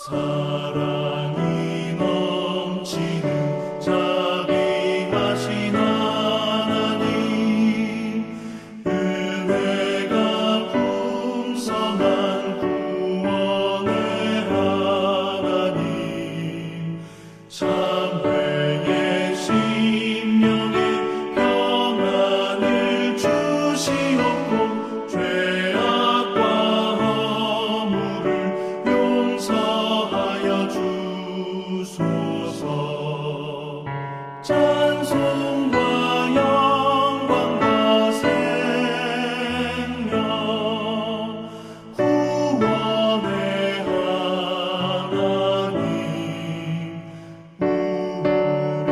사랑이 넘치는 자비하신 하나님, 은혜가 풍성한 구원의 하나님, 참회의 심령에 평안을 주시옵고 죄악과 허물을 용서하여 주소서. 찬송과 영광과 생명, 구원의 하나님, 우리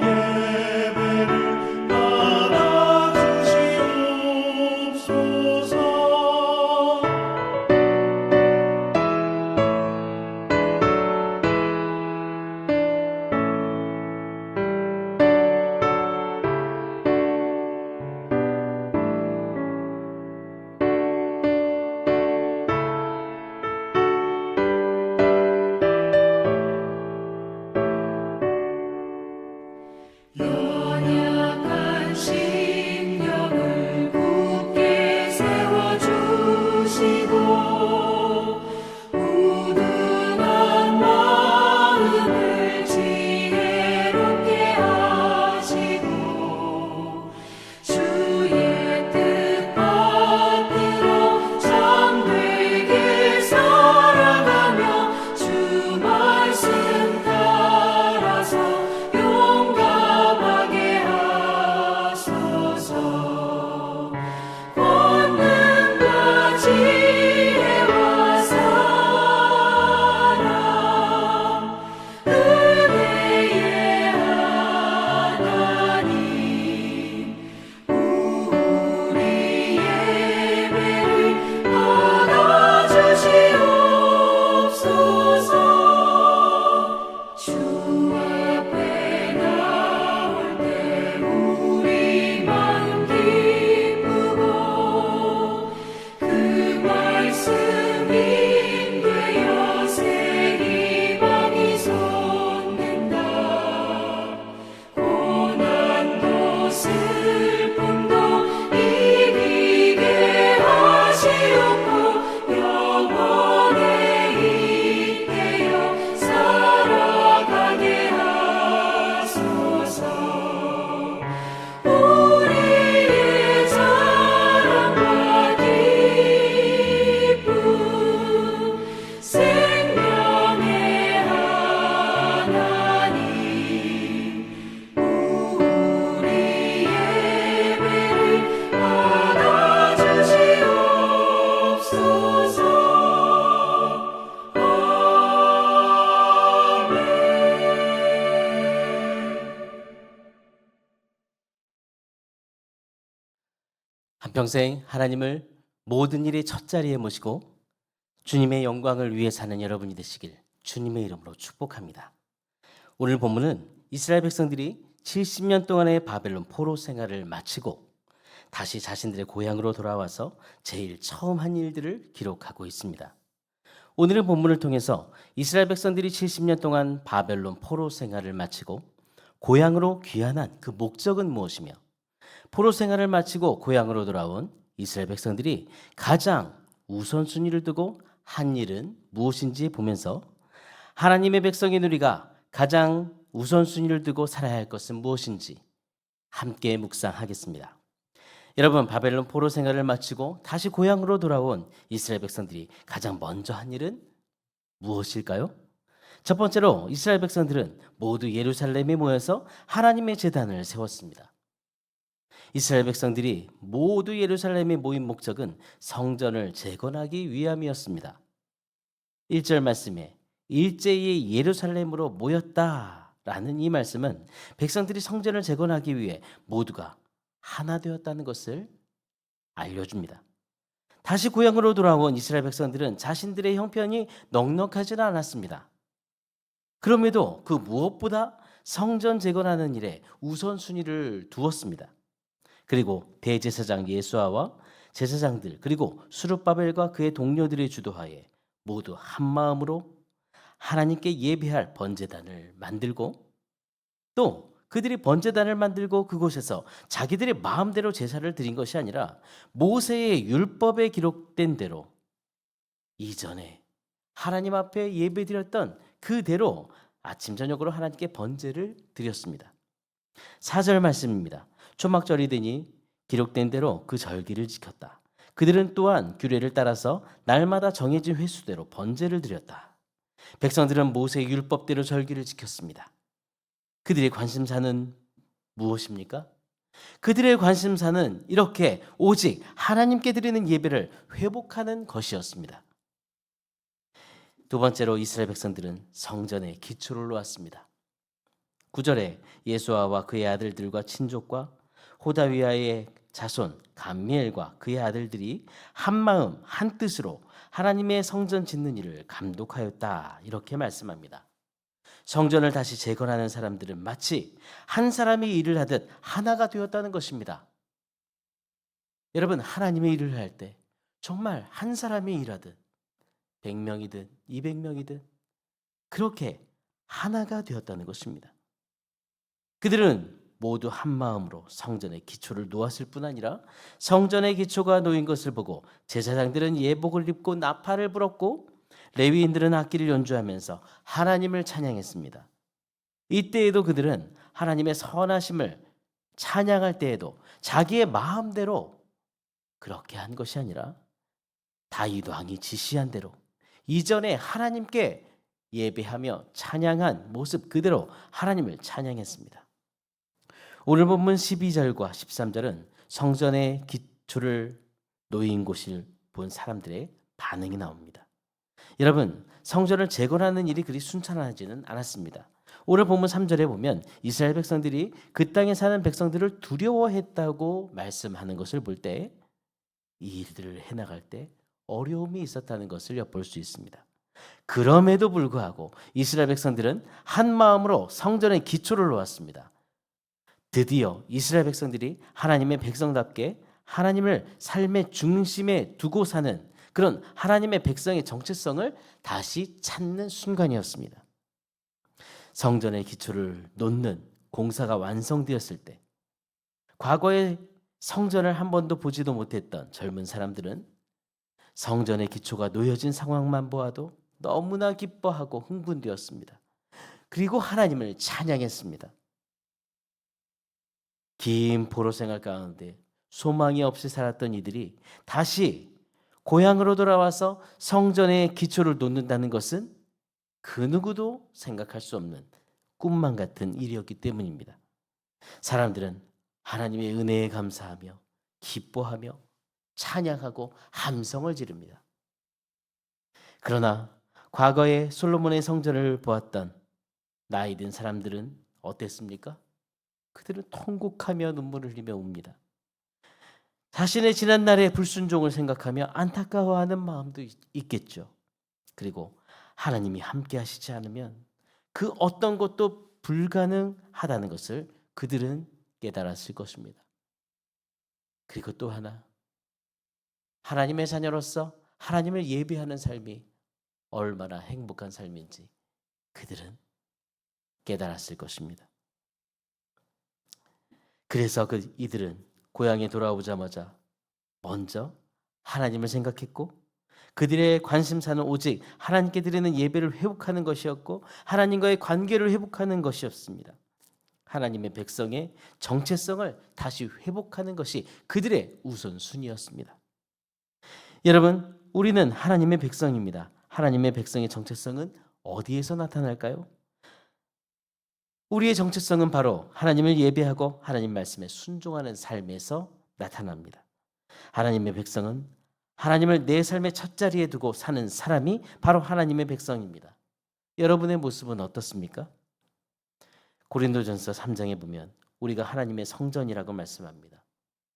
예배를 받아주시옵소서. 연약한 심령을 굳게 세워주시고 우둔한 마음을 지혜롭게 하시고 주의 뜻 받들어 참되게 살아가며 주 말씀 따라서 용감하게 하소서. 권능과 지혜와 사랑, 은혜의 하나님, 우리 예배를 받아주시옵소서. 주 앞에 나올 때 우리 마음 기쁘고 그 말씀 인되어 새 희망이 솟는다. 고난도 슬픔도 이기게 하시옵고 영원에 잇대어 살아가게 하소서. 우리의 자랑과 기쁨, 생명의 하나님, 우리 예배를 받아주시옵소서. 한평생 하나님을 모든 일의 첫자리에 모시고 주님의 영광을 위해 사는 여러분이 되시길 주님의 이름으로 축복합니다. 오늘 본문은 이스라엘 백성들이 70년 동안의 바벨론 포로 생활을 마치고 다시 자신들의 고향으로 돌아와서 제일 처음 한 일들을 기록하고 있습니다. 오늘의 본문을 통해서 이스라엘 백성들이 70년 동안 바벨론 포로 생활을 마치고 고향으로 귀환한 그 목적은 무엇이며 포로 생활을 마치고 고향으로 돌아온 이스라엘 백성들이 가장 우선순위를 두고 한 일은 무엇인지 보면서 하나님의 백성인 우리가 가장 우선순위를 두고 살아야 할 것은 무엇인지 함께 묵상하겠습니다. 여러분, 바벨론 포로 생활을 마치고 다시 고향으로 돌아온 이스라엘 백성들이 가장 먼저 한 일은 무엇일까요? 첫 번째로 이스라엘 백성들은 모두 예루살렘에 모여서 하나님의 제단을 세웠습니다. 이스라엘 백성들이 모두 예루살렘에 모인 목적은 성전을 재건하기 위함이었습니다. 1절 말씀에 일제히 예루살렘으로 모였다라는 이 말씀은 백성들이 성전을 재건하기 위해 모두가 하나 되었다는 것을 알려줍니다. 다시 고향으로 돌아온 이스라엘 백성들은 자신들의 형편이 넉넉하지는 않았습니다. 그럼에도 그 무엇보다 성전 재건하는 일에 우선순위를 두었습니다. 그리고 대제사장 예수아와 제사장들 그리고 수룹바벨과 그의 동료들의 주도하에 모두 한 마음으로 하나님께 예배할 번제단을 만들고 또 그들이 번제단을 만들고 그곳에서 자기들의 마음대로 제사를 드린 것이 아니라 모세의 율법에 기록된 대로 이전에 하나님 앞에 예배드렸던 그대로 아침 저녁으로 하나님께 번제를 드렸습니다. 4절 말씀입니다. 초막절이 되니 기록된 대로 그 절기를 지켰다. 그들은 또한 규례를 따라서 날마다 정해진 횟수대로 번제를 드렸다. 백성들은 모세의 율법대로 절기를 지켰습니다. 그들의 관심사는 무엇입니까? 그들의 관심사는 이렇게 오직 하나님께 드리는 예배를 회복하는 것이었습니다. 두 번째로 이스라엘 백성들은 성전에 기초를 놓았습니다. 9절에 예수아와 그의 아들들과 친족과 호다위아의 자손 감미엘과 그의 아들들이 한 마음 한 뜻으로 하나님의 성전 짓는 일을 감독하였다, 이렇게 말씀합니다. 성전을 다시 재건하는 사람들은 마치 한 사람이 일을 하듯 하나가 되었다는 것입니다. 여러분, 하나님의 일을 할 때 정말 한 사람이 일하듯 100명이든 200명이든 그렇게 하나가 되었다는 것입니다. 그들은 모두 한 마음으로 성전의 기초를 놓았을 뿐 아니라 성전의 기초가 놓인 것을 보고 제사장들은 예복을 입고 나팔을 불었고 레위인들은 악기를 연주하면서 하나님을 찬양했습니다. 이때에도 그들은 하나님의 선하심을 찬양할 때에도 자기의 마음대로 그렇게 한 것이 아니라 다윗 왕이 지시한 대로 이전에 하나님께 예배하며 찬양한 모습 그대로 하나님을 찬양했습니다. 오늘 본문 12절과 13절은 성전의 기초를 놓인 곳을 본 사람들의 반응이 나옵니다. 여러분, 성전을 재건하는 일이 그리 순탄하지는 않았습니다. 오늘 본문 3절에 보면 이스라엘 백성들이 그 땅에 사는 백성들을 두려워했다고 말씀하는 것을 볼 때 이 일들을 해나갈 때 어려움이 있었다는 것을 엿볼 수 있습니다. 그럼에도 불구하고 이스라엘 백성들은 한 마음으로 성전의 기초를 놓았습니다. 드디어 이스라엘 백성들이 하나님의 백성답게 하나님을 삶의 중심에 두고 사는 그런 하나님의 백성의 정체성을 다시 찾는 순간이었습니다. 성전의 기초를 놓는 공사가 완성되었을 때 과거에 성전을 한 번도 보지도 못했던 젊은 사람들은 성전의 기초가 놓여진 상황만 보아도 너무나 기뻐하고 흥분되었습니다. 그리고 하나님을 찬양했습니다. 긴 포로 생활 가운데 소망이 없이 살았던 이들이 다시 고향으로 돌아와서 성전의 기초를 놓는다는 것은 그 누구도 생각할 수 없는 꿈만 같은 일이었기 때문입니다. 사람들은 하나님의 은혜에 감사하며 기뻐하며 찬양하고 함성을 지릅니다. 그러나 과거에 솔로몬의 성전을 보았던 나이 든 사람들은 어땠습니까? 그들은 통곡하며 눈물을 흘리며 웁니다. 자신의 지난날의 불순종을 생각하며 안타까워하는 마음도 있겠죠. 그리고 하나님이 함께 하시지 않으면 그 어떤 것도 불가능하다는 것을 그들은 깨달았을 것입니다. 그리고 또 하나, 하나님의 자녀로서 하나님을 예배하는 삶이 얼마나 행복한 삶인지 그들은 깨달았을 것입니다. 그래서 이들은 고향에 돌아오자마자 먼저 하나님을 생각했고 그들의 관심사는 오직 하나님께 드리는 예배를 회복하는 것이었고 하나님과의 관계를 회복하는 것이었습니다. 하나님의 백성의 정체성을 다시 회복하는 것이 그들의 우선순위였습니다. 여러분, 우리는 하나님의 백성입니다. 하나님의 백성의 정체성은 어디에서 나타날까요? 우리의 정체성은 바로 하나님을 예배하고 하나님 말씀에 순종하는 삶에서 나타납니다. 하나님의 백성은 하나님을 내 삶의 첫자리에 두고 사는 사람이 바로 하나님의 백성입니다. 여러분의 모습은 어떻습니까? 고린도전서 3장에 보면 우리가 하나님의 성전이라고 말씀합니다.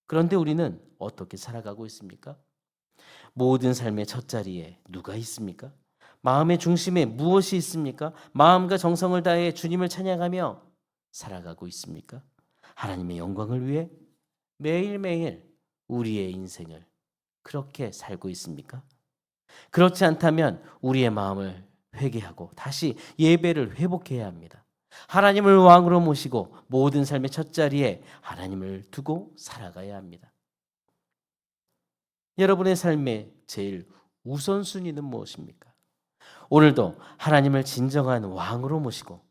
그런데 우리는 어떻게 살아가고 있습니까? 모든 삶의 첫자리에 누가 있습니까? 마음의 중심에 무엇이 있습니까? 마음과 정성을 다해 주님을 찬양하며 살아가고 있습니까? 하나님의 영광을 위해 매일매일 우리의 인생을 그렇게 살고 있습니까? 그렇지 않다면 우리의 마음을 회개하고 다시 예배를 회복해야 합니다. 하나님을 왕으로 모시고 모든 삶의 첫자리에 하나님을 두고 살아가야 합니다. 여러분의 삶의 제일 우선순위는 무엇입니까? 오늘도 하나님을 진정한 왕으로 모시고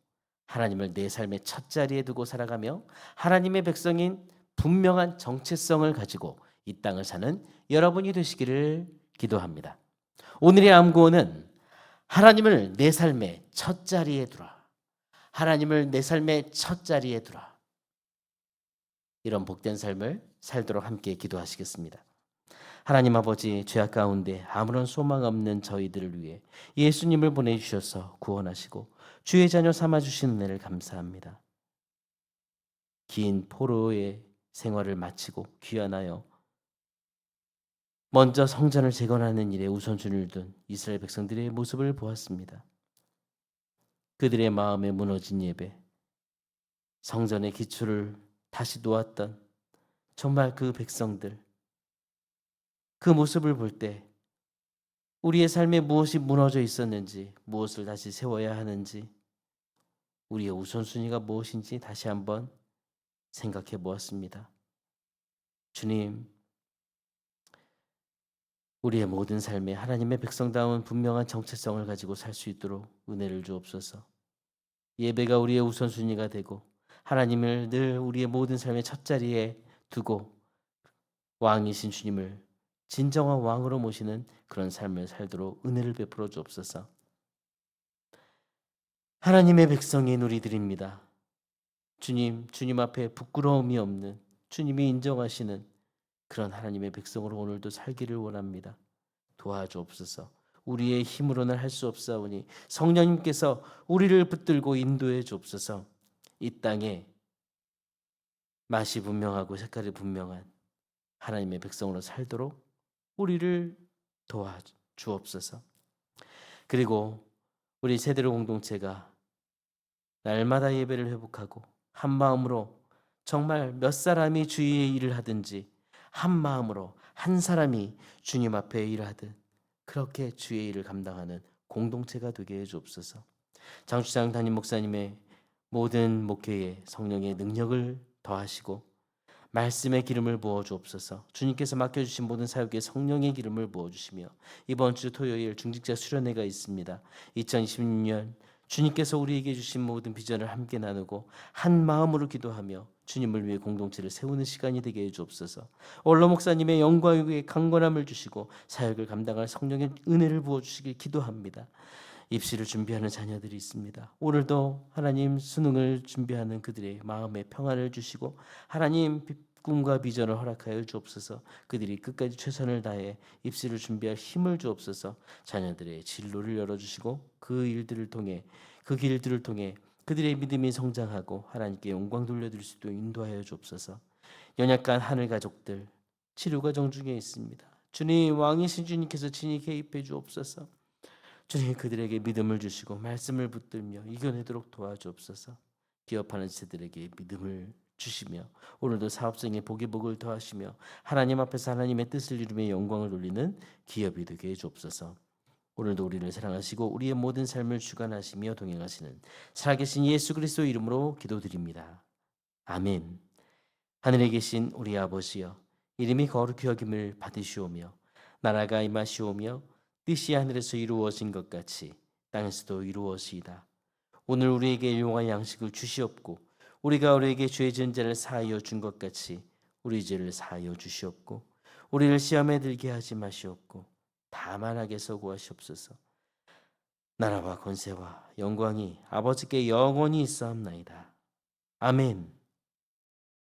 하나님을 내 삶의 첫자리에 두고 살아가며 하나님의 백성인 분명한 정체성을 가지고 이 땅을 사는 여러분이 되시기를 기도합니다. 오늘의 암구호는 하나님을 내 삶의 첫자리에 두라. 하나님을 내 삶의 첫자리에 두라. 이런 복된 삶을 살도록 함께 기도하시겠습니다. 하나님 아버지, 죄악 가운데 아무런 소망 없는 저희들을 위해 예수님을 보내주셔서 구원하시고 주의 자녀 삼아주신 은혜를 감사합니다. 긴 포로의 생활을 마치고 귀환하여 먼저 성전을 재건하는 일에 우선순위를 둔 이스라엘 백성들의 모습을 보았습니다. 그들의 마음에 무너진 예배, 성전의 기초를 다시 놓았던 정말 그 백성들, 그 모습을 볼 때 우리의 삶에 무엇이 무너져 있었는지, 무엇을 다시 세워야 하는지, 우리의 우선순위가 무엇인지 다시 한번 생각해 보았습니다. 주님, 우리의 모든 삶에 하나님의 백성다운 분명한 정체성을 가지고 살 수 있도록 은혜를 주옵소서. 예배가 우리의 우선순위가 되고 하나님을 늘 우리의 모든 삶의 첫자리에 두고 왕이신 주님을 진정한 왕으로 모시는 그런 삶을 살도록 은혜를 베풀어 주옵소서. 하나님의 백성인 우리들입니다. 주님 앞에 부끄러움이 없는, 주님이 인정하시는 그런 하나님의 백성으로 오늘도 살기를 원합니다. 도와주옵소서. 우리의 힘으로는 할 수 없사오니 성령님께서 우리를 붙들고 인도해 주옵소서. 이 땅에 맛이 분명하고 색깔이 분명한 하나님의 백성으로 살도록 우리를 도와주옵소서. 그리고 우리 세대로 공동체가 날마다 예배를 회복하고 한 마음으로 정말 몇 사람이 주의 일을 하든지 한 마음으로 한 사람이 주님 앞에 일하듯 그렇게 주의 일을 감당하는 공동체가 되게 해 주옵소서. 장주장 담임 목사님의 모든 목회에 성령의 능력을 더하시고 말씀의 기름을 부어 주옵소서. 주님께서 맡겨주신 모든 사역에 성령의 기름을 부어 주시며 이번 주 토요일 중직자 수련회가 있습니다. 2026년 주님께서 우리에게 주신 모든 비전을 함께 나누고 한 마음으로 기도하며 주님을 위해 공동체를 세우는 시간이 되게 해 주옵소서. 원로 목사님의 영광 위에 강건함을 주시고 사역을 감당할 성령의 은혜를 부어 주시길 기도합니다. 입시를 준비하는 자녀들이 있습니다. 오늘도 하나님 수능을 준비하는 그들의 마음에 평안을 주시고 하나님 꿈과 비전을 허락하여 주옵소서. 그들이 끝까지 최선을 다해 입시를 준비할 힘을 주옵소서. 자녀들의 진로를 열어주시고 그 일들을 통해 그 길들을 통해 그들의 믿음이 성장하고 하나님께 영광 돌려드릴 수 있도록 인도하여 주옵소서. 연약한 하늘 가족들 치료 과정 중에 있습니다. 주님, 왕이신 주님께서 친히 개입해 주옵소서. 주님, 그들에게 믿음을 주시고 말씀을 붙들며 이겨내도록 도와주옵소서. 기업하는 세들에게 믿음을 주시며 오늘도 사업성의 복의 복을 더하시며 하나님 앞에서 하나님의 뜻을 이루며 영광을 돌리는 기업이 되게 해 주옵소서. 오늘도 우리를 사랑하시고 우리의 모든 삶을 주관하시며 동행하시는 살아계신 예수 그리스도 이름으로 기도드립니다. 아멘. 하늘에 계신 우리 아버지여, 이름이 거룩히 여김을 받으시오며 나라가 임하시오며 뜻이 하늘에서 이루어진 것 같이 땅에서도 이루어지이다. 오늘 우리에게 일용할 양식을 주시옵고 우리가 우리에게 죄 지은 자를 사하여 준 것 같이 우리 죄를 사하여 주시옵고 우리를 시험에 들게 하지 마시옵고 다만 악에서 구하시옵소서. 나라와 권세와 영광이 아버지께 영원히 있사옵나이다. 아멘.